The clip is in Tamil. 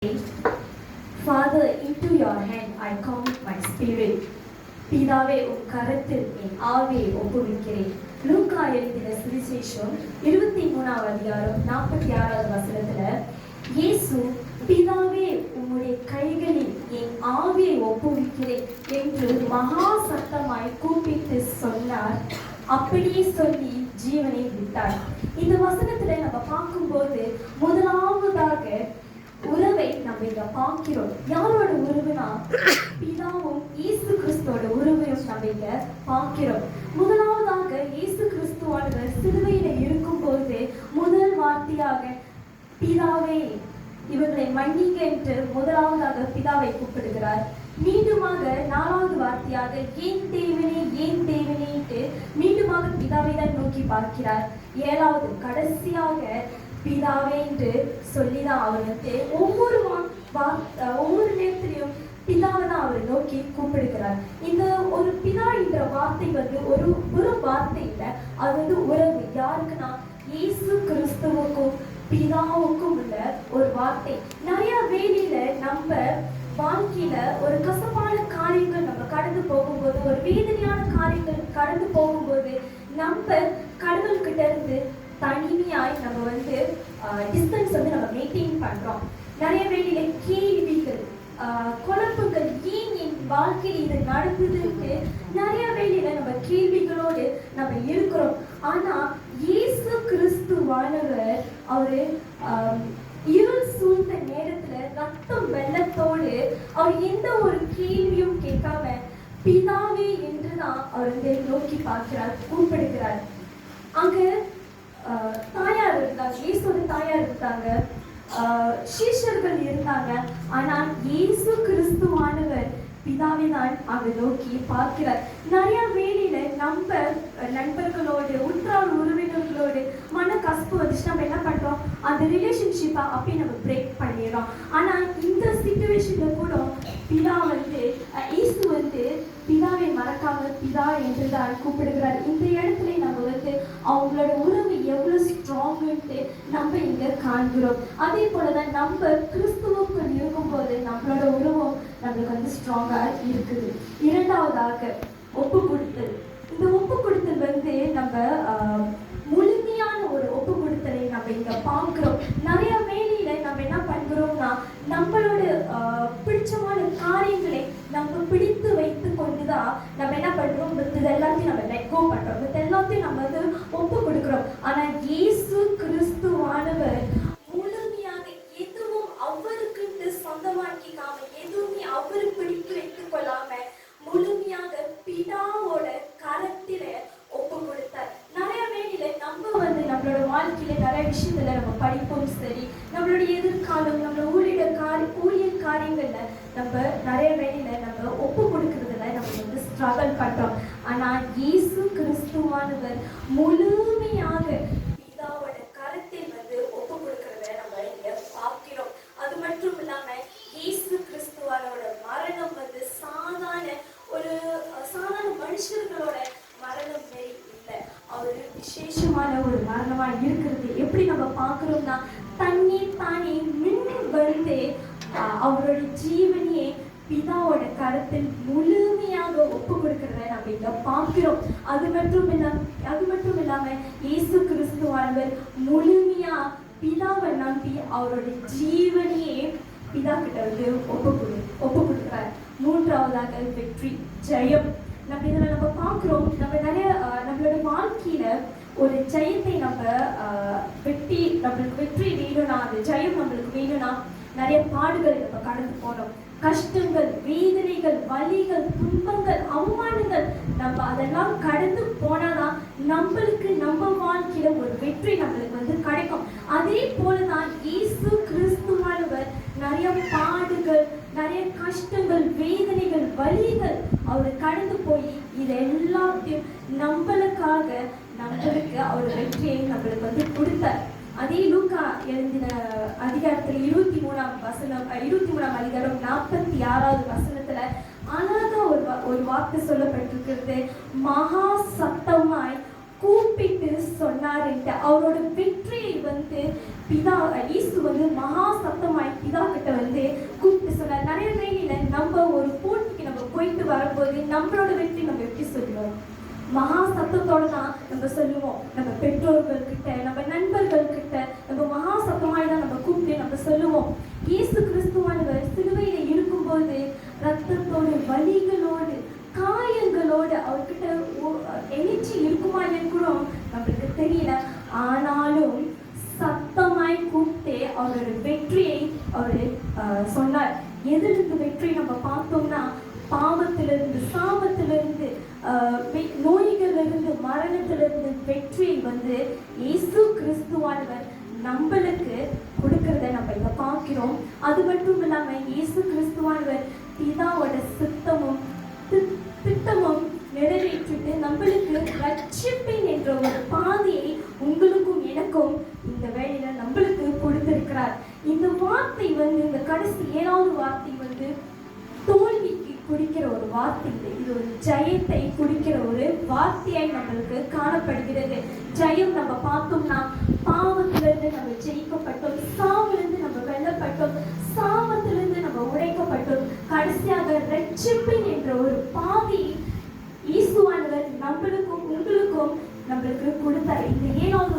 Father, into your hand I commit my spirit. பிதாவே உன் கரத்தில் என் ஆவியை ஒப்புவிக்கிறேன். லூக்கா எழுதின சுவிசேஷம் 23ஆம் அதிகாரம் 46வது வசனத்துல இயேசு பிதாவே உம்முடைய கைகளில் என் ஆவியை ஒப்புவிக்கிறேன் என்று மகா சத்தமாய் கூப்பிட்டு சொன்னார். அப்படியே சொல்லி ஜீவனை விட்டார். இந்த வசனத்துல நம்ம பார்க்கும்போது முதலாவதாக உறவை நம்ம இங்க பார்க்கிறோம். யாரோட உறவுனா பிதாவும் இயேசு கிறிஸ்துவோட உறவையும் நம்ம இங்க பார்க்கிறோம். முதலாவதாக இயேசு கிறிஸ்துவானவர் சிலுவையில இருக்கும்போது முதல் வார்த்தையாக பிதாவே இவர்களை மன்னிங்க என்று முதலாவதாக பிதாவை கூப்பிடுகிறார். மீண்டுமாக 4வது வார்த்தையாக ஏன் தேவனே மீண்டுமாக பிதாவை தான் நோக்கி பார்க்கிறார். 7வது கடைசியாக பிதாவே என்று சொல்லிதான் அவர் வந்து ஒவ்வொரு நேரத்திலையும் பிதாவை தான் அவர் நோக்கி கூப்பிடுகிறார். இந்த ஒரு பிதா என்ற வார்த்தை வந்து ஒரு வார்த்தை இல்லை, அது வந்து உறவு. யாருக்குன்னா இயேசு கிறிஸ்துவுக்கும் பிதாவுக்கும் உள்ள ஒரு வார்த்தை. நிறைய வேலையில நம்ம வாழ்க்கையில ஒரு கசப்பான காரியங்கள் நம்ம கடந்து போகும்போது, ஒரு வேதனையான காரியங்கள் கடந்து போகும்போது நம்ம கடவுள்கிட்ட இருந்து தனிமையாய் நம்ம வந்து டிஸ்டன்ஸ் வந்து நம்ம மெயின்டைன் பண்றோம். நிறைய வேலையில கேள்விகள், குழப்பங்கள், ஏன் என் வாழ்க்கையில் இது நடந்ததுன்னு நிறைய வேலையில நம்ம கேள்விகளோடு நம்ம இருக்கிறோம். ஆனா இயேசு கிறிஸ்துவானவர் அவரு இருள் சூழ்ந்த நேரத்துல ரத்தம் வெள்ளத்தோடு அவர் எந்த ஒரு கேள்வியும் கேட்காம பிதாவே என்றுதான் அவர் வந்து நோக்கி பார்க்கிறார், கூப்பிடுகிறார். அங்க தாயார் இருந்தாங்க, இயேசுவோட தாயார் இருந்தாங்க, சீஷர்கள் இருந்தாங்க. ஆனால் இயேசு கிறிஸ்துவானவர் பிதாவை தான் அவர் நோக்கி பார்க்கிறார். நிறைய வேலையில நம்ம நண்பர்களோடு, உற்றார் உறவினர்களோடு மன கசப்பு வந்துச்சு, நம்ம என்ன பண்றோம், அந்த ரிலேஷன்ஷிப்பை அப்படி நம்ம பிரேக் பண்ணிடுறோம். ஆனா இந்த சிச்சுவேஷன்ல கூட பிதா வந்து இயேசு வந்து பிதாவை மறக்காம பிதா என்று தான் கூப்பிடுகிறார். இந்த இடத்துல நம்ம வந்து அவங்களோட உறவு எவ்வளவு ஸ்ட்ராங்கு நம்ம இங்க காண்கிறோம். அதே போலதான் நம்ம கிறிஸ்துவுக்குள் இருக்கும்போது நம்மளோட உறவும் நம்மளுக்கு வந்து ஸ்ட்ராங்கா இருக்குது. இரண்டாவதாக ஒப்பு கொடுத்தல். இந்த ஒப்பு கொடுத்தல் வந்து நம்ம முழுமையான ஒரு ஒப்பு கொடுத்தலை நம்ம இங்க பார்க்கிறோம். நிறைய வேலையில நம்ம என்ன பண்றோம்னா நம்மளோட பிடிச்சமான காரியங்களை நம்ம பிடித்து வைத்து கொண்டுதான் நம்ம என்ன பண்றோம், இது எல்லாத்தையும் நம்ம லெட் கோ பண்றோம், இது எல்லாத்தையும் நம்ம வந்து ஒப்பு கொடுக்கிறோம். ஆனா இயேசு கிறிஸ்துவானவர் முழுமையாக எதுவும் அவருக்கு சொந்தமாக்கிக்காம, எதுவுமே அவரு பிடித்து வைத்துக் கொள்ளாம முழுமையாக பிதாவோட கரத்தில ஒப்பு கொடுத்தார். நிறைய வேலையில நம்ம வந்து நம்மளோட வாழ்க்கையில நிறைய விஷயத்துல நம்ம படிப்போம் சரி, நம்மளுடைய எதிர்காலம், நம்மளோட ஊழியர் காரியங்கள்ல நம்ம நிறைய வேலையில நம்ம ஒப்பு கொடுக்கறதுல நம்ம வந்து ஸ்ட்ரகிள் பண்றோம். ஆனா இயேசு கிறிஸ்துவானவர் முழுமையாக பிதாவோட கரத்தில் வந்து ஒப்பு கொடுக்கறத நம்ம இங்க பார்க்கிறோம். அது மட்டும் இல்லாம இயேசு கிறிஸ்துவானோட மரணம் வந்து சாதாரண மனுஷர்களோட மரணம் மாரி இல்லை, அவரு விசேஷமான ஒரு மரணமா இருக்கிறது. எப்படி நம்ம பார்க்கிறோம்னா தண்ணீர் தானே மின் வந்து அவரோட ஜீவனையே பிதாவோட கரத்தில் முழுமையாக ஒப்பு கொடுக்கிறத நம்ம இங்க பார்க்கிறோம். அது மட்டும் இல்லாம இயேசு கிறிஸ்துவானவர் முழுமையா பிதாவை நம்பி அவரோட ஜீவனையே பிதா கிட்ட வந்து ஒப்பு கொடுக்கிறார். மூன்றாவதாக வெற்றி, ஜெயம். நம்ம இதில் நம்ம பார்க்குறோம், நம்ம நிறைய நம்மளோட வாழ்க்கையில ஒரு ஜெயத்தை நம்மளுக்கு வெற்றி வேணும்னா, அந்த ஜெயம் நம்மளுக்கு வேணும்னா நிறைய பாடுகளை நம்ம கடந்து போனோம். கஷ்டங்கள், வேதனைகள், வலிகள், துன்பங்கள், அவமானங்கள் நம்ம அதெல்லாம் கடந்து போனாதான் நம்மளுக்கு நம்ம வாழ்க்கையில ஒரு வெற்றி நம்மளுக்கு வந்து கிடைக்கும். அதே போலதான் இயேசு கிறிஸ்துவானவர் நிறைய பாடுகள், நிறைய கஷ்டங்கள், வேதனைகள், வலிகள் அவர் கடந்து போய் இது எல்லாத்தையும் நம்மளுக்கு அவர் வெற்றியை நம்மளுக்கு வந்து கொடுத்தார். அதே லூக்கா எழுதின அதிகாரத்துல 23ஆம் அதிகாரம் 46வது வசனத்துல அழகா ஒரு வார்த்தை சொல்லப்பட்டிருக்கிறது. மகா சத்தமாய் கூப்பிட்டு சொன்னார். அவரோட வெற்றியை வந்து பிதா இயேசு வந்து மகா சத்தமாய் பிதா கிட்ட வந்து கூப்பிட்டு சொன்னார். நிறைய வேளையில நம்ம ஒரு போட்டிக்கு நம்ம போயிட்டு வரும்போது நம்மளோட வெற்றி நம்ம எப்படி சொல்லுவோம்? மகா சத்தத்தோட தான் நம்ம சொல்லுவோம். நம்ம பெற்றோர்கள் கிட்ட, நம்ம நண்பர்கள் கிட்ட நம்ம மகா சத்தமாய் தான் நம்ம கூப்பிட்டு நம்ம சொல்லுவோம். இயேசு கிறிஸ்துவானவர் சிலுவையில இருக்கும்போது ரத்தத்தோடு, வலிகளோடு, காயங்களோடு அவர்கிட்ட எழுச்சி இருக்குமா இல்லைன்னு கூட நம்மளுக்கு தெரியல. ஆனாலும் சத்தமாய் கூப்பிட்டு அவரோட வெற்றியை அவர் சொன்னார். எதிலிருந்து வெற்றி நம்ம பார்த்தோம்னா, பாவத்திலிருந்து, சாபத்திலிருந்து, நோய்களிலிருந்து, மரணத்திலிருந்து வெற்றியை வந்து இயேசு கிறிஸ்துவானவர் நம்மளுக்கு கொடுக்கறத நம்ம இதை பார்க்கிறோம். அது மட்டும் இல்லாம இயேசு கிறிஸ்துவானவர் பிதாவோட சித்தமும் திட்டமும் நிறைவேற்றிட்டு நம்மளுக்கு ரட்சிப்பின் என்ற ஒரு பாதையை உங்களுக்கும் எனக்கும் இந்த வேளையில நம்மளுக்கு கொடுத்திருக்கிறார். இந்த வார்த்தை வந்து, இந்த கடைசி 7வது வார்த்தை வந்து தோல்விக்கு குறிக்கிற ஒரு வார்த்தை இல்லை. இது ஒரு ஜெயத்தை குறிக்கிற ஒரு வார்த்தையாய் நம்மளுக்கு காணப்படுகிறது. ஜெயம் நம்ம பார்த்தோம்னா, பாவத்திலிருந்து நம்ம ஜெயிக்கப்பட்டோம், சாவிலிருந்து நம்ம வெல்லப்பட்டோம், சாபத்திலிருந்து நம்ம உடைக்கப்பட்டோம், கடைசியாக ரட்சிப்பின் என்ற ஒரு பாதையை இயேசுவானவர் நம்மளுக்கும் உங்களுக்கும் நம்மளுக்கு கொடுத்தார். இந்த 7வது